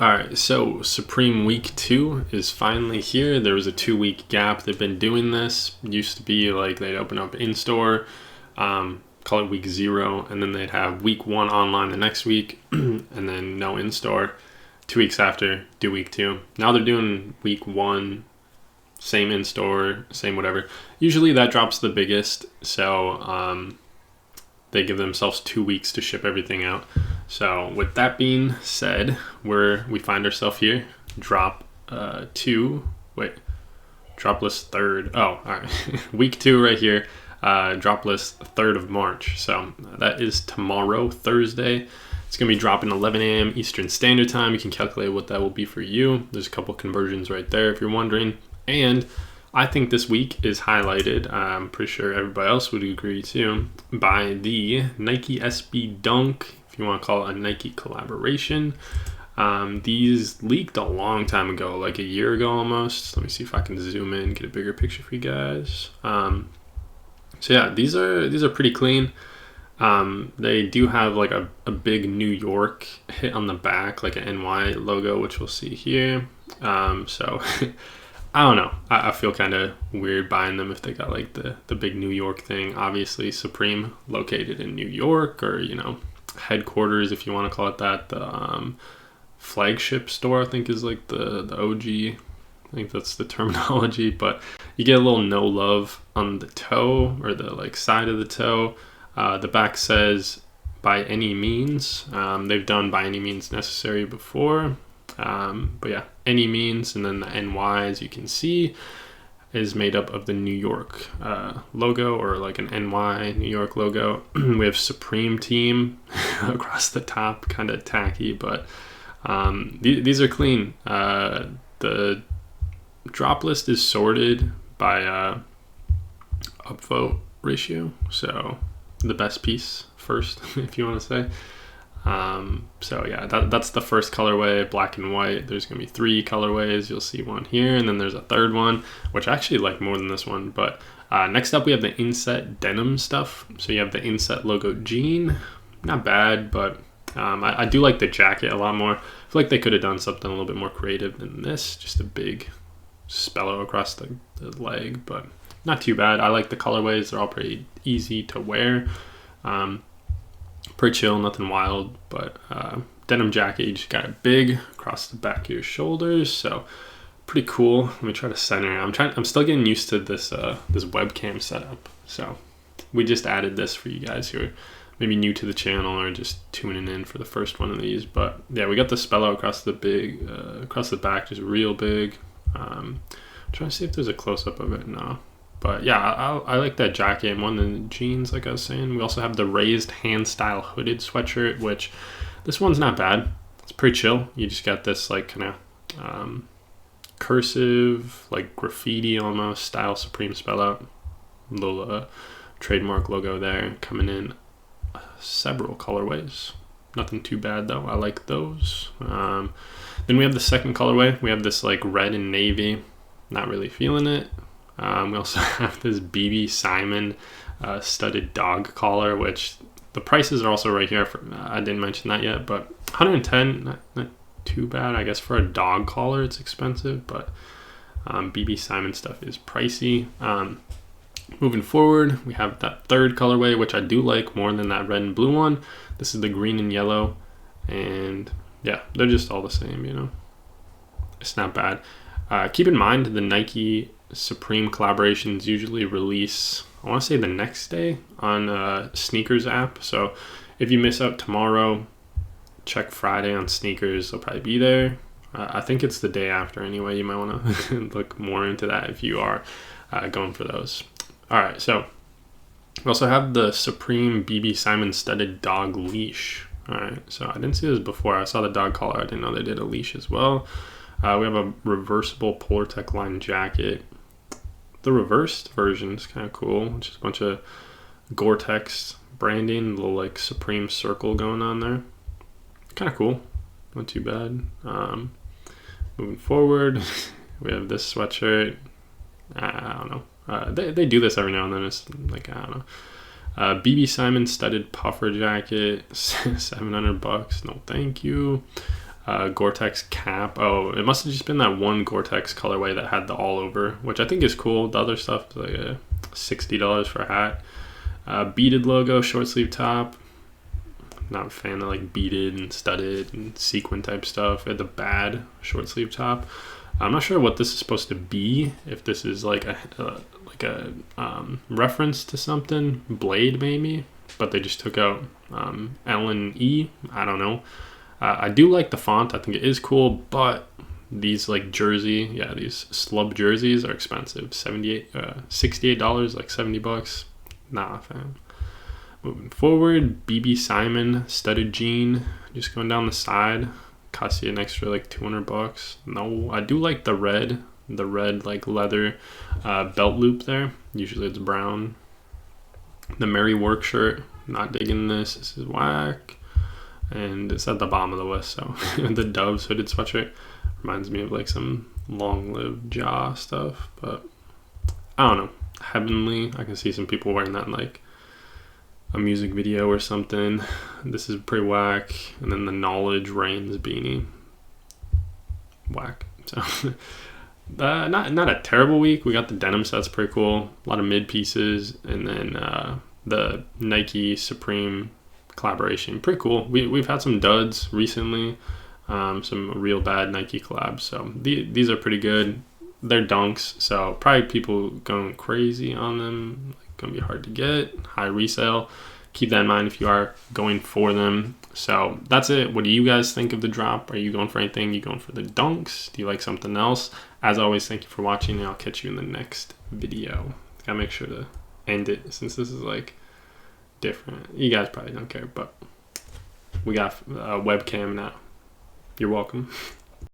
All right, so Supreme Week 2 is finally here. There was a 2-week gap. They've been doing this. It used to be like they'd open up in-store, call it Week 0, and then they'd have Week 1 online the next week, and then no in-store. 2 weeks after, do Week 2. Now they're doing Week 1, same in-store, same whatever. Usually that drops the biggest, so they give themselves 2 weeks to ship everything out. So with that being said, we find ourselves here. Drop list 3rd. Oh, all right. Week 2 right here. Drop list 3rd of March. So that is tomorrow, Thursday. It's going to be dropping 11 a.m. Eastern Standard Time. You can calculate what that will be for you. There's a couple conversions right there if you're wondering. And I think this week is highlighted, I'm pretty sure everybody else would agree too, by the Nike SB Dunk, if you want to call it a Nike collaboration. These leaked a long time ago, like a year ago almost. Let me see if I can zoom in, get a bigger picture for you guys. So yeah, these are pretty clean. They do have like a big New York hit on the back, like an NY logo, which we'll see here. So I don't know. I feel kind of weird buying them if they got like the big New York thing. Obviously, Supreme located in New York, or headquarters, if you want to call it that. The flagship store, I think, is like the OG. I think that's the terminology. But you get a little no love on the toe, or the like side of the toe. The back says by any means. They've done by any means necessary before. But yeah, any means, and then the NY, as you can see, is made up of the New York logo, or like an NY New York logo. We have Supreme Team across the top, kind of tacky, but these are clean. The drop list is sorted by upvote ratio, so the best piece first, if you want to say. So yeah, that's the first colorway, black and white. There's gonna be 3 colorways. You'll see one here, and then there's a 3rd one, which I actually like more than this one. But next up, we have the Inset Denim stuff. So you have the Inset logo jean, not bad, but I do like the jacket a lot more. I feel like they could have done something a little bit more creative than this, just a big spello across the leg, but not too bad. I like the colorways. They're all pretty easy to wear. Pretty chill, nothing wild, but denim jacket, you just got it big across the back of your shoulders, so pretty cool. Let me try to center. I'm still getting used to this this webcam setup, so we just added this for you guys who are maybe new to the channel or just tuning in for the first one of these. But yeah, we got the spello across the back, just real big. I'm trying to see if there's a close-up of it. No. But yeah, I like that jacket more than the jeans, like I was saying. We also have the raised hand style hooded sweatshirt, which this one's not bad. It's pretty chill. You just got this like kind of cursive, like graffiti almost style Supreme spell out. Little trademark logo there coming in several colorways. Nothing too bad though. I like those. Then we have the second colorway. We have this like red and navy. Not really feeling it. We also have this BB Simon studded dog collar, which the prices are also right here. I didn't mention that yet, but 110, not too bad. I guess for a dog collar, it's expensive, but BB Simon stuff is pricey. Moving forward, we have that 3rd colorway, which I do like more than that red and blue one. This is the green and yellow, and yeah, they're just all the same, It's not bad. Keep in mind, the Nike Supreme collaborations usually release, I want to say the next day on Sneakers app. So if you miss out tomorrow, check Friday on Sneakers. They'll probably be there. I think it's the day after anyway. You might want to look more into that if you are going for those. All right, so we also have the Supreme BB Simon studded dog leash. All right, so I didn't see this before. I saw the dog collar. I didn't know they did a leash as well. We have a reversible Polartec line jacket. The reversed version is kind of cool. Just a bunch of Gore-Tex branding, a little like Supreme circle going on there. Kind of cool. Not too bad. Moving forward, we have this sweatshirt. I don't know. They do this every now and then. It's like, I don't know. BB Simon studded puffer jacket, $700. No, thank you. Gore-Tex cap. Oh, it must have just been that one Gore-Tex colorway that had the all over, which I think is cool. The other stuff is like $60 for a hat. Beaded logo, short sleeve top. Not a fan of like beaded and studded and sequin type stuff. At the bad short sleeve top. I'm not sure what this is supposed to be. If this is like a reference to something, Blade maybe, but they just took out L and E. I don't know. I do like the font. I think it is cool, but these like these slub jerseys are expensive. $68, like $70. Not a fan. Moving forward, BB Simon studded jean, just going down the side. Cost you an extra like $200. No, I do like the red like leather belt loop there. Usually it's brown. The Merry Work shirt, not digging this. This is whack. And it's at the bottom of the list, so the Doves hooded sweatshirt reminds me of like some Long Live Ja stuff, but I don't know. Heavenly, I can see some people wearing that in like a music video or something. This is pretty whack. And then the Knowledge Reigns beanie, whack. So not a terrible week. We got the denim sets, pretty cool. A lot of mid pieces, and then the Nike Supreme collaboration, pretty cool. We've had some duds recently, some real bad Nike collabs. So these are pretty good. They're dunks, so probably people going crazy on them. Gonna be hard to get, high resale. Keep that in mind if you are going for them. So that's it. What do you guys think of the drop? Are you going for anything? You going for the dunks? Do you like something else? As always, thank you for watching, and I'll catch you in the next video. Gotta make sure to end it since this is like different. You guys probably don't care, but we got a webcam now. You're welcome.